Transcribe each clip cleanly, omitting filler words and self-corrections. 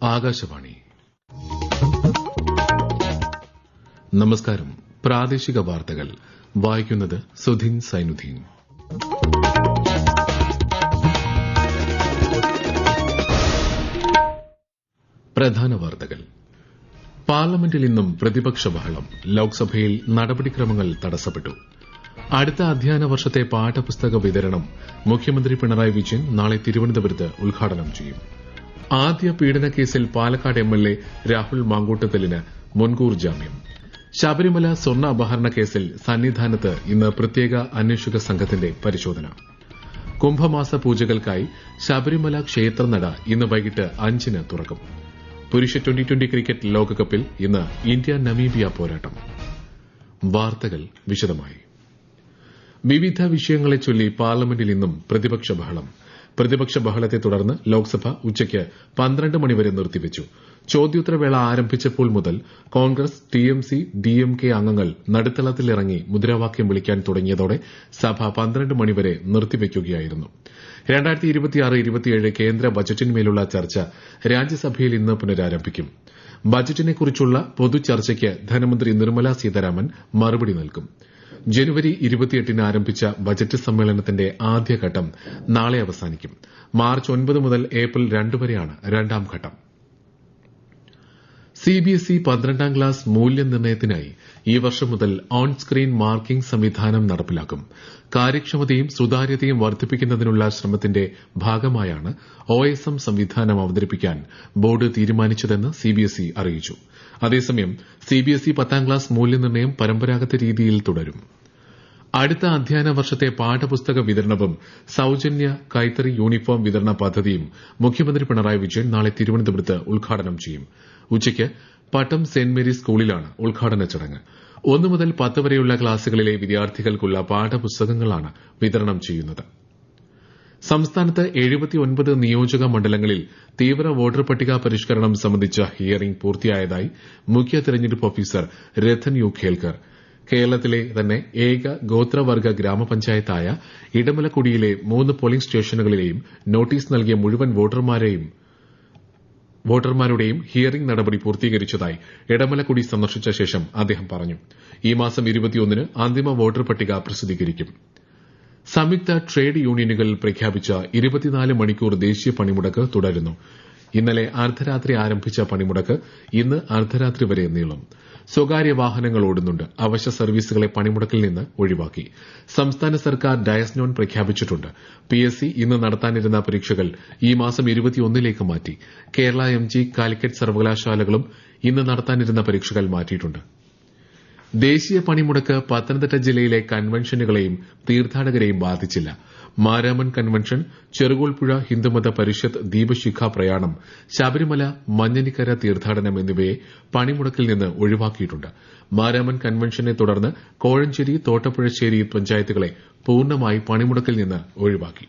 ആകാശവാണി. നമസ്കാരം. പ്രാദേശിക വാർത്തകൾ വായിക്കുന്നത് സുധീൻ സൈനുദ്ദീൻ. പ്രധാന വാർത്തകൾ. പാർലമെന്റിൽ ഇന്നും പ്രതിപക്ഷ ബഹളം. ലോക്സഭയിൽ നടപടിക്രമങ്ങൾ തടസ്സപ്പെട്ടു. അടുത്ത അധ്യയന വർഷത്തെ പാഠപുസ്തക വിതരണം മുഖ്യമന്ത്രി പിണറായി വിജയൻ നാളെ തിരുവനന്തപുരത്ത് ഉദ്ഘാടനം ചെയ്യും. ആദ്യ പീഡനക്കേസിൽ പാലക്കാട് എംഎൽഎ രാഹുൽ മാങ്കൂട്ടത്തിലിന് മുൻകൂർ ജാമ്യം. ശബരിമല സ്വർണ്ണ അപഹരണ കേസിൽ സന്നിധാനത്ത് ഇന്ന് പ്രത്യേക അന്വേഷക സംഘത്തിന്റെ പരിശോധന. കുംഭമാസ പൂജകൾക്കായി ശബരിമല ക്ഷേത്രനട ഇന്ന് വൈകിട്ട് 5-ന് തുറക്കും. പുരുഷ ട്വന്റി ക്രിക്കറ്റ് ലോകകപ്പിൽ ഇന്ന് ഇന്ത്യ നമീബിയ പോരാട്ടം. വാർത്തകൾ വിശദമായി. വിവിധ വിഷയങ്ങളെ ചൊല്ലി പാർലമെന്റിൽ ഇന്നും പ്രതിപക്ഷ ബഹളം. പ്രതിപക്ഷ ബഹളത്തെ തുടർന്ന് ലോക്സഭ ഉച്ചയ്ക്ക് 12 മണിവരെ നിർത്തിവച്ചു. ചോദ്യോത്തരവേള ആരംഭിച്ചപ്പോൾ മുതൽ കോൺഗ്രസ്, ടിഎംസി, ഡിഎംകെ അംഗങ്ങൾ നടുത്തളത്തിലിറങ്ങി മുദ്രാവാക്യം വിളിക്കാൻ തുടങ്ങിയതോടെ സഭ 12 മണിവരെ നിർത്തിവയ്ക്കുകയായിരുന്നു. 2026-27 കേന്ദ്ര ബജറ്റിന്മേലുള്ള ചർച്ച രാജ്യസഭയിൽ ഇന്ന് പുനരാരംഭിക്കും. ബജറ്റിനെക്കുറിച്ചുള്ള പൊതുചർച്ചയ്ക്ക് ധനമന്ത്രി നിർമ്മല സീതാരാമൻ മറുപടി നൽകും. ജനുവരി 28-ന് ആരംഭിച്ച ബജറ്റ് സമ്മേളനത്തിന്റെ ആദ്യഘട്ടം നാളെ അവസാനിക്കും. മാർച്ച് 9 മുതൽ ഏപ്രിൽ 2 വരെയാണ് രണ്ടാം ഘട്ടം. സിബിഎസ്ഇ 12ാം ക്ലാസ് മൂല്യനിർണ്ണയത്തിനായി ഈ വർഷം മുതൽ ഓൺ സ്ക്രീൻ മാർക്കിംഗ് സംവിധാനം നടപ്പിലാക്കും. കാര്യക്ഷമതയും സുതാര്യതയും വർദ്ധിപ്പിക്കുന്നതിനുള്ള ശ്രമത്തിന്റെ ഭാഗമായാണ് OSM സംവിധാനം അവതരിപ്പിക്കാൻ ബോർഡ് തീരുമാനിച്ചതെന്ന് സിബിഎസ്ഇ അറിയിച്ചു. അതേസമയം സിബിഎസ്ഇ 10ാം ക്ലാസ് മൂല്യനിർണ്ണയം പരമ്പരാഗത രീതിയിൽ തുടരും. അടുത്ത അധ്യയന വർഷത്തെ പാഠപുസ്തക വിതരണവും സൌജന്യ കൈത്തറി യൂണിഫോം വിതരണ പദ്ധതിയും മുഖ്യമന്ത്രി പിണറായി വിജയൻ നാളെ തിരുവനന്തപുരത്ത് ഉദ്ഘാടനം ചെയ്യും. ഉച്ചയ്ക്ക് പട്ടം സെന്റ് മേരീസ് സ്കൂളിലാണ് ഉദ്ഘാടന ചടങ്ങ്. 1 മുതൽ 10 വരെയുള്ള ക്ലാസുകളിലെ വിദ്യാർത്ഥികൾക്കുള്ള പാഠപുസ്തകങ്ങളാണ് വിതരണം ചെയ്യുന്നത്. സംസ്ഥാനത്ത് 79 നിയോജക മണ്ഡലങ്ങളിൽ തീവ്ര വോട്ടർ പട്ടിക പരിഷ്കരണം സംബന്ധിച്ച ഹിയറിംഗ് പൂർത്തിയായതായി മുഖ്യ തെരഞ്ഞെടുപ്പ് ഓഫീസർ രത്തൻ യു ഖേൽക്കർ. കേരളത്തിലെ തന്നെ ഏക ഗോത്രവർഗ ഗ്രാമപഞ്ചായത്തായ ഇടമലക്കുടിയിലെ 3 പോളിംഗ് സ്റ്റേഷനുകളിലെയും നോട്ടീസ് നൽകിയ മുഴുവൻ വോട്ടർമാരുടെയും ഹിയറിംഗ് നടപടി പൂർത്തീകരിച്ചതായി ഇടമലക്കുടി സന്ദർശിച്ച ശേഷം അദ്ദേഹം പറഞ്ഞു. ഈ മാസം 21-ന് അന്തിമ വോട്ടർ പട്ടിക പ്രസിദ്ധീകരിക്കും. സംയുക്ത ട്രേഡ് യൂണിയനുകൾ പ്രഖ്യാപിച്ച 24 മണിക്കൂർ ദേശീയ പണിമുടക്ക് തുടരുന്നു. ഇന്നലെ അർദ്ധരാത്രി ആരംഭിച്ച പണിമുടക്ക് ഇന്ന് അർദ്ധരാത്രി വരെ നീളും. സ്വകാര്യ വാഹനങ്ങൾ ഓടുന്നുണ്ട്. അവശ്യ സർവീസുകളെ പണിമുടക്കിൽ നിന്ന് ഒഴിവാക്കി. സംസ്ഥാന സർക്കാർ ഡയസ്നോൺ പ്രഖ്യാപിച്ചിട്ടുണ്ട്. PSC ഇന്ന് നടത്താനിരുന്ന പരീക്ഷകൾ ഈ മാസം 21-ലേക്ക് മാറ്റി. കേരള MG, കാലിക്കറ്റ് സർവകലാശാലകളും ഇന്ന് നടത്താനിരുന്ന പരീക്ഷകൾ മാറ്റിയിട്ടുണ്ട്. ദേശീയ പണിമുടക്ക് പത്തനംതിട്ട ജില്ലയിലെ കൺവെൻഷനുകളെയും തീർത്ഥാടകരെയും ബാധിച്ചില്ല. മാരാമൺ കൺവെൻഷൻ, ചെറുകോൽപ്പുഴ ഹിന്ദുമത പരിഷത്ത് ദീപശിഖ പ്രയാണം, ശബരിമല മഞ്ഞനിക്കര തീർത്ഥാടനം എന്നിവയെ പണിമുടക്കിൽ നിന്ന് ഒഴിവാക്കിയിട്ടുണ്ട്. മാരാമൺ കൺവെൻഷനെ തുടർന്ന് കോഴഞ്ചേരി, തോട്ടപ്പുഴശ്ശേരി പഞ്ചായത്തുകളെ പൂർണ്ണമായി പണിമുടക്കിൽ നിന്ന് ഒഴിവാക്കി.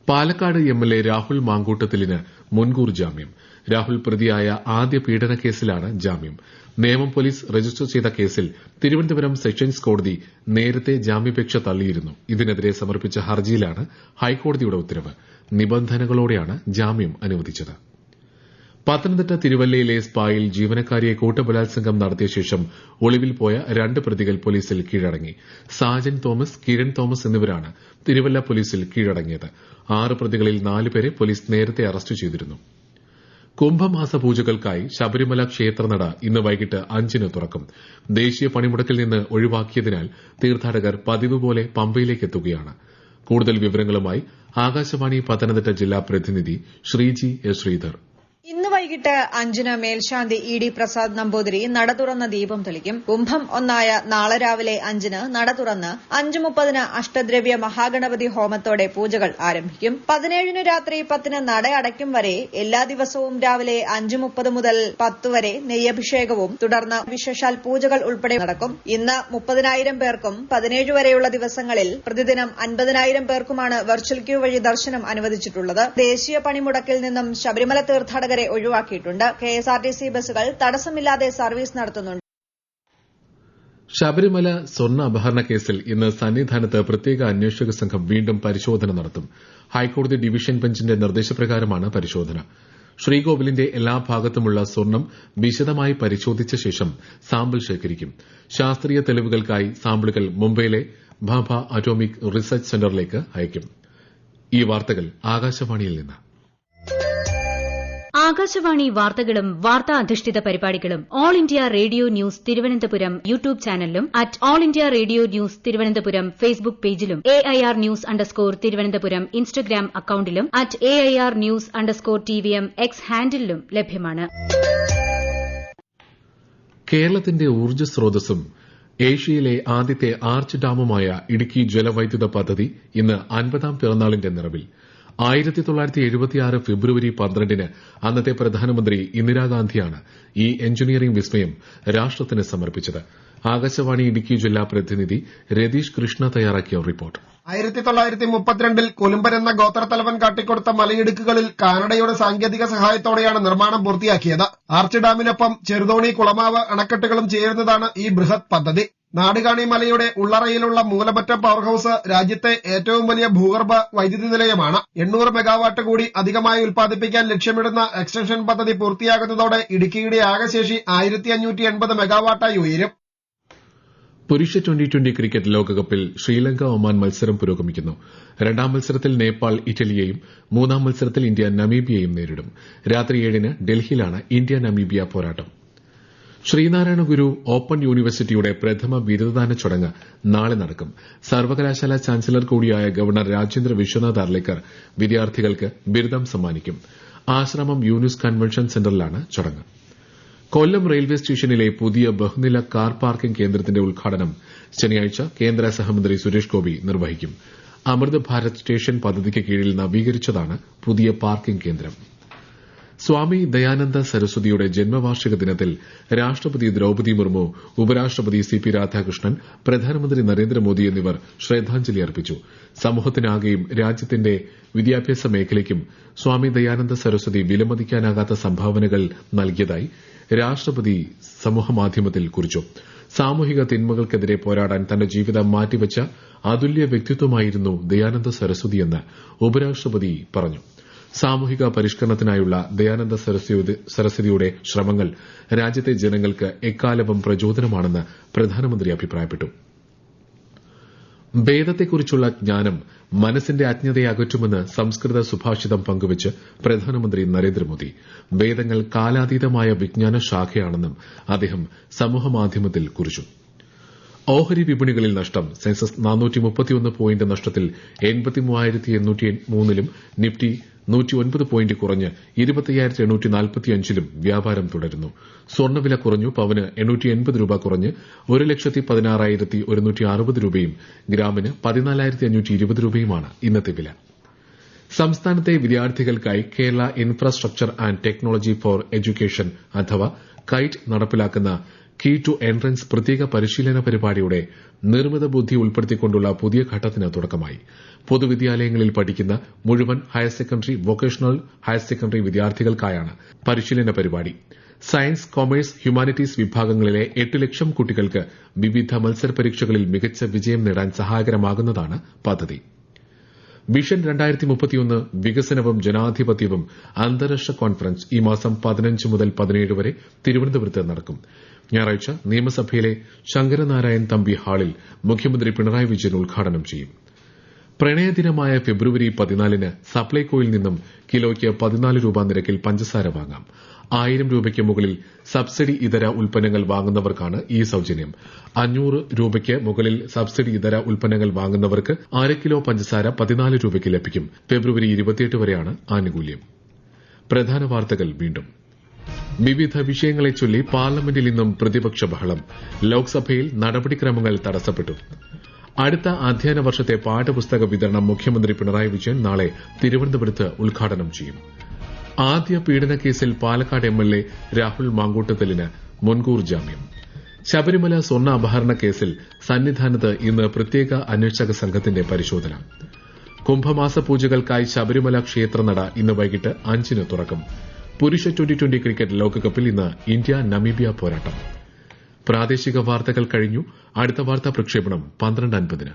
പാലക്കാട് എംഎൽഎ രാഹുൽ മാങ്കൂട്ടത്തിലിന് മുൻകൂർ ജാമ്യം. രാഹുൽ പ്രതിയായ ആദ്യ പീഡനക്കേസിലാണ് ജാമ്യം. നേമം പോലീസ് രജിസ്റ്റർ ചെയ്ത കേസിൽ തിരുവനന്തപുരം സെഷൻസ് കോടതി നേരത്തെ ജാമ്യാപേക്ഷ തള്ളിയിരുന്നു. ഇതിനെതിരെ സമർപ്പിച്ച ഹർജിയിലാണ് ഹൈക്കോടതിയുടെ ഉത്തരവ്. നിബന്ധനകളോടെയാണ് ജാമ്യം അനുവദിച്ചത്. പത്തനംതിട്ട തിരുവല്ലയിലെ സ്പായിൽ ജീവനക്കാരിയെ കൂട്ടബലാത്സംഗം നടത്തിയ ശേഷം ഒളിവിൽ പോയ 2 പ്രതികൾ പോലീസിൽ കീഴടങ്ങി. സാജൻ തോമസ്, കിരൺ തോമസ് എന്നിവരാണ് തിരുവല്ല പോലീസിൽ കീഴടങ്ങിയത്. 6 പ്രതികളിൽ 4 പേരെ പോലീസ് നേരത്തെ അറസ്റ്റ് ചെയ്തിരുന്നു. കുംഭമാസ പൂജകൾക്കായി ശബരിമല ക്ഷേത്രനട ഇന്ന് വൈകിട്ട് 5-ന് തുറക്കും. ദേശീയ പണിമുടക്കിൽ നിന്ന് ഒഴിവാക്കിയതിനാൽ തീർത്ഥാടകർ പതിവ് പോലെ പമ്പയിലേക്ക് എത്തുകയാണ്. കൂടുതൽ വിവരങ്ങളുമായി ആകാശവാണി പത്തനംതിട്ട ജില്ലാ പ്രതിനിധി ശ്രീജി എസ് ശ്രീധർ. ഇന്ന് വൈകിട്ട് 5-ന് മേൽശാന്തി ED പ്രസാദ് നമ്പൂതിരി നട തുറന്ന് ദീപം തെളിക്കും. കുംഭം 1 നാളെ രാവിലെ 5-ന് നട തുറന്ന് 5:30-ന് അഷ്ടദ്രവ്യ മഹാഗണപതി ഹോമത്തോടെ പൂജകൾ ആരംഭിക്കും. 17-ന് രാത്രി 10-ന് നട അടയ്ക്കും വരെ എല്ലാ ദിവസവും രാവിലെ 5:30 മുതൽ 10 വരെ നെയ്യഭിഷേകവും തുടർന്ന് വിശേഷാൽ പൂജകൾ ഉൾപ്പെടെ നടക്കും. ഇന്ന് 30,000 പേർക്കും 17 വരെയുള്ള ദിവസങ്ങളിൽ പ്രതിദിനം 50,000 പേർക്കുമാണ് വെർച്വൽ ക്യൂ വഴി ദർശനം അനുവദിച്ചിട്ടുള്ളത്. ദേശീയ പണിമുടക്കിൽ നിന്നും ശബരിമല തീർത്ഥാടകരെ ഒഴിവാക്കിയിട്ടുണ്ട്. KSRTC ബസ്സുകൾ തടസ്സമില്ലാതെ സർവീസ് നടത്തുന്നുണ്ട്. ശബരിമല സ്വർണ്ണ അപഹരണ കേസിൽ ഇന്ന് സന്നിധാനത്ത് പ്രത്യേക അന്വേഷക സംഘം വീണ്ടും പരിശോധന നടത്തും. ഹൈക്കോടതി ഡിവിഷൻ ബെഞ്ചിന്റെ നിർദ്ദേശപ്രകാരമാണ് പരിശോധന. ശ്രീകോവിലിന്റെ എല്ലാ ഭാഗത്തുമുള്ള സ്വർണം വിശദമായി പരിശോധിച്ച ശേഷം സാമ്പിൾ ശേഖരിക്കും. ശാസ്ത്രീയ തെളിവുകൾക്കായി സാമ്പിളുകൾ മുംബൈയിലെ ഭാഭ അറ്റോമിക് റിസർച്ച് സെന്ററിലേക്ക് അയക്കും. ഈ വാർത്തകൾ ആകാശവാണിയിൽ നിന്ന്. ആകാശവാണി വാർത്തകളും വാർത്താ അധിഷ്ഠിത പരിപാടികളും all India radio news Thiruvananthapuram YouTube ചാനലിലും at all India radio news Thiruvananthapuram Facebook പേജിലും AIR ന്യൂസ് _ തിരുവനന്തപുരം ഇൻസ്റ്റഗ്രാം അക്കൌണ്ടിലും at AIR news _ TVM X ഹാൻഡിലും ലഭ്യമാണ്. കേരളത്തിന്റെ ഊർജ്ജ സ്രോതസ്സും ഏഷ്യയിലെ ആദ്യത്തെ ആർച്ച് ഡാമുമായ ഇടുക്കി ജലവൈദ്യുത പദ്ധതി ഇന്ന് 50ാം പിറന്നാളിന്റെ നിറവിൽ. 1976 ഫെബ്രുവരി 12-ന് അന്നത്തെ പ്രധാനമന്ത്രി ഇന്ദിരാഗാന്ധിയാണ് ഈ എഞ്ചിനീയറിംഗ് വിസ്മയം രാഷ്ട്രത്തിന് സമർപ്പിച്ചത്. ആകാശവാണി ഇടുക്കി ജില്ലാ പ്രതിനിധി രതീഷ് കൃഷ്ണ തയ്യാറാക്കിയ റിപ്പോർട്ട്. 1932 കൊലുമ്പൻ എന്ന ഗോത്രത്തലവൻ കാട്ടിക്കൊടുത്ത മലയിടുക്കുകളിൽ കാനഡയുടെ സാങ്കേതിക സഹായത്തോടെയാണ് നിർമ്മാണം പൂർത്തിയാക്കിയത്. ആർച്ച് ഡാമിനൊപ്പം ചെറുതോണി, കുളമാവ് അണക്കെട്ടുകളും ചേരുന്നതാണ് ഈ ബൃഹത് പദ്ധതി. നാടുകാണി മലയുടെ ഉള്ളറയിലുള്ള മൂലമറ്റം പവർ ഹൌസ് രാജ്യത്തെ ഏറ്റവും വലിയ ഭൂഗർഭ വൈദ്യുതി നിലയമാണ്. 800 മെഗാവാട്ട് കൂടി അധികമായി ഉൽപ്പാദിപ്പിക്കാൻ ലക്ഷ്യമിടുന്ന എക്സ്റ്റൻഷൻ പദ്ധതി പൂർത്തിയാകുന്നതോടെ ഇടുക്കിയുടെ ആകെശേഷി 1580 മെഗാവാട്ടായി ഉയരും. പുരുഷ ട്വന്റി ക്രിക്കറ്റ് ലോകകപ്പിൽ ശ്രീലങ്ക ഒമാൻ മത്സരം പുരോഗമിക്കുന്നു. 2ാം മത്സരത്തിൽ നേപ്പാൾ ഇറ്റലിയെയും 3ാം മത്സരത്തിൽ ഇന്ത്യ നമീബിയയും നേരിടും. രാത്രി 7-ന് ഡൽഹിയിലാണ് ഇന്ത്യ നമീബിയ പോരാട്ടം. ശ്രീനാരായണ ഗുരു ഓപ്പൺ യൂണിവേഴ്സിറ്റിയുടെ പ്രഥമ ബിരുദദാന ചടങ്ങ് നാളെ നടക്കും. സർവകലാശാല ചാൻസലർ കൂടിയായ ഗവർണർ രാജേന്ദ്ര വിശ്വനാഥ് അർലേക്കർ വിദ്യാർത്ഥികൾക്ക് ബിരുദം സമ്മാനിക്കും. ആശ്രമം യൂനുസ് കൺവെൻഷൻ സെന്ററിലാണ് ചടങ്ങ്. കൊല്ലം റെയിൽവേ സ്റ്റേഷനിലെ പുതിയ ബഹുനില കാർ പാർക്കിംഗ് കേന്ദ്രത്തിന്റെ ഉദ്ഘാടനം ശനിയാഴ്ച കേന്ദ്ര സഹമന്ത്രി സുരേഷ് ഗോപി നിർവഹിക്കും. അമൃത് ഭാരത് സ്റ്റേഷൻ പദ്ധതിക്ക് കീഴിൽ നവീകരിച്ചതാണ് പുതിയ പാർക്കിംഗ് കേന്ദ്രം. സ്വാമി ദയാനന്ദ സരസ്വതിയുടെ ജന്മവാർഷിക ദിനത്തിൽ രാഷ്ട്രപതി ദ്രൌപദി മുർമു, ഉപരാഷ്ട്രപതി CP രാധാകൃഷ്ണൻ, പ്രധാനമന്ത്രി നരേന്ദ്രമോദി എന്നിവർ ശ്രദ്ധാഞ്ജലി അർപ്പിച്ചു. സമൂഹത്തിനാകെയും രാജ്യത്തിന്റെ വിദ്യാഭ്യാസ മേഖലയ്ക്കും സ്വാമി ദയാനന്ദ സരസ്വതി വിലമതിക്കാനാകാത്ത സംഭാവനകൾ നൽകിയതായി രാഷ്ട്രപതി സമൂഹമാധ്യമത്തിൽ കുറിച്ചു. സാമൂഹിക തിന്മകൾക്കെതിരെ പോരാടാൻ തന്റെ ജീവിതം മാറ്റിവെച്ച അതുല്യ വ്യക്തിത്വമായിരുന്നു ദയാനന്ദ സരസ്വതിയെന്ന് ഉപരാഷ്ട്രപതി പറഞ്ഞു. സാമൂഹിക പരിഷ്കരണത്തിനായുള്ള ദയാനന്ദ സരസ്വതിയുടെ ശ്രമങ്ങൾ രാജ്യത്തെ ജനങ്ങൾക്ക് എക്കാലവും പ്രചോദനമാണെന്ന് പ്രധാനമന്ത്രി അഭിപ്രായപ്പെട്ടു. വേദത്തെക്കുറിച്ചുള്ള ജ്ഞാനം മനസ്സിന്റെ അജ്ഞതയെ അകറ്റുമെന്ന് സംസ്കൃത സുഭാഷിതം പങ്കുവച്ച് പ്രധാനമന്ത്രി നരേന്ദ്രമോദി. വേദങ്ങൾ കാലാതീതമായ വിജ്ഞാന ശാഖയാണെന്നും അദ്ദേഹം സമൂഹമാധ്യമത്തിൽ കുറിച്ചു. ഓഹരി വിപണികളിൽ നഷ്ടം. സെൻസസ് 431 പോയിന്റ് നഷ്ടത്തിൽ 83,803-ലും നിഫ്റ്റി 109 പോയിന്റ് കുറഞ്ഞ് 25,845-ലും വ്യാപാരം തുടരുന്നു. സ്വർണ്ണവില കുറഞ്ഞു. പവന് 880 രൂപ കുറഞ്ഞ് 1,16,160 രൂപയും ഗ്രാമിന് 14,520 രൂപയുമാണ് ഇന്നത്തെ വില. സംസ്ഥാനത്തെ വിദ്യാർത്ഥികൾക്കായി Kerala infrastructure and technology for education അഥവാ കൈറ്റ് നടപ്പിലാക്കുന്ന കീ ടു എൻട്രൻസ് പ്രത്യേക പരിശീലന പരിപാടിയുടെ നിർമ്മിത ബുദ്ധി ഉൾപ്പെടുത്തിക്കൊണ്ടുള്ള പുതിയ ഘട്ടത്തിന് തുടക്കമായി. പൊതുവിദ്യാലയങ്ങളിൽ പഠിക്കുന്ന മുഴുവൻ higher secondary, vocational higher secondary വിദ്യാർത്ഥികൾക്കായാണ് പരിശീലന പരിപാടി. സയൻസ്, കൊമേഴ്സ്, ഹ്യൂമാനിറ്റീസ് വിഭാഗങ്ങളിലെ 8 ലക്ഷം കുട്ടികൾക്ക് വിവിധ മത്സര പരീക്ഷകളിൽ മികച്ച വിജയം നേടാൻ സഹായകരമാകുന്നതാണ് പദ്ധതി. വിഷൻ 2031 വികസനവും ജനാധിപത്യവും അന്താരാഷ്ട്ര കോൺഫറൻസ് ഈ മാസം 15 മുതൽ 17 വരെ തിരുവനന്തപുരത്ത് നടക്കും. ഞായറാഴ്ച നിയമസഭയിലെ ശങ്കരനാരായൺ തമ്പി ഹാളിൽ മുഖ്യമന്ത്രി പിണറായി വിജയൻ ഉദ്ഘാടനം ചെയ്യും. പ്രണയദിനമായ ഫെബ്രുവരി 14-ന് സപ്ലൈകോയിൽ നിന്നും കിലോയ്ക്ക് 14 രൂപ നിരക്കിൽ പഞ്ചസാര വാങ്ങാം. 1000 രൂപയ്ക്ക് മുകളിൽ സബ്സിഡി ഇതര ഉൽപ്പന്നങ്ങൾ വാങ്ങുന്നവർക്കാണ് ഈ സൌജന്യം. 500 രൂപയ്ക്ക് മുകളിൽ സബ്സിഡി ഇതര ഉൽപ്പന്നങ്ങൾ വാങ്ങുന്നവർക്ക് 1/2 കിലോ പഞ്ചസാര 14 രൂപയ്ക്ക് ലഭിക്കും. ഫെബ്രുവരി 28 വരെയാണ് ആനുകൂല്യം. പ്രധാന വാർത്തകൾ വീണ്ടും. വിവിധ വിഷയങ്ങളെ ചൊല്ലി പാർലമെന്റിൽ ഇന്നും പ്രതിപക്ഷ ബഹളം. ലോക്സഭയിൽ നടപടിക്രമങ്ങൾ തടസ്സപ്പെട്ടു. അടുത്ത അധ്യയന വർഷത്തെ പാഠപുസ്തക വിതരണം മുഖ്യമന്ത്രി പിണറായി വിജയൻ നാളെ തിരുവനന്തപുരത്ത് ഉദ്ഘാടനം ചെയ്യും. ആദ്യ പീഡനക്കേസിൽ പാലക്കാട് MLA രാഹുൽ മാങ്കൂട്ടത്തിലിന് മുൻകൂർ ജാമ്യം. ശബരിമല സ്വർണ്ണ അപഹരണ കേസിൽ സന്നിധാനത്ത് ഇന്ന് പ്രത്യേക അന്വേഷക സംഘത്തിന്റെ പരിശോധന. കുംഭമാസ പൂജകൾക്കായി ശബരിമല ക്ഷേത്രനട ഇന്ന് വൈകിട്ട് 5-ന് തുറക്കും. പുരുഷ ട്വന്റി ക്രിക്കറ്റ് ലോകകപ്പിൽ ഇന്ന് ഇന്ത്യ നമീബിയ പോരാട്ടം. പ്രാദേശിക വാർത്തകൾ കഴിഞ്ഞു. അടുത്ത വാർത്താ പ്രക്ഷേപണം 12:50-ന്.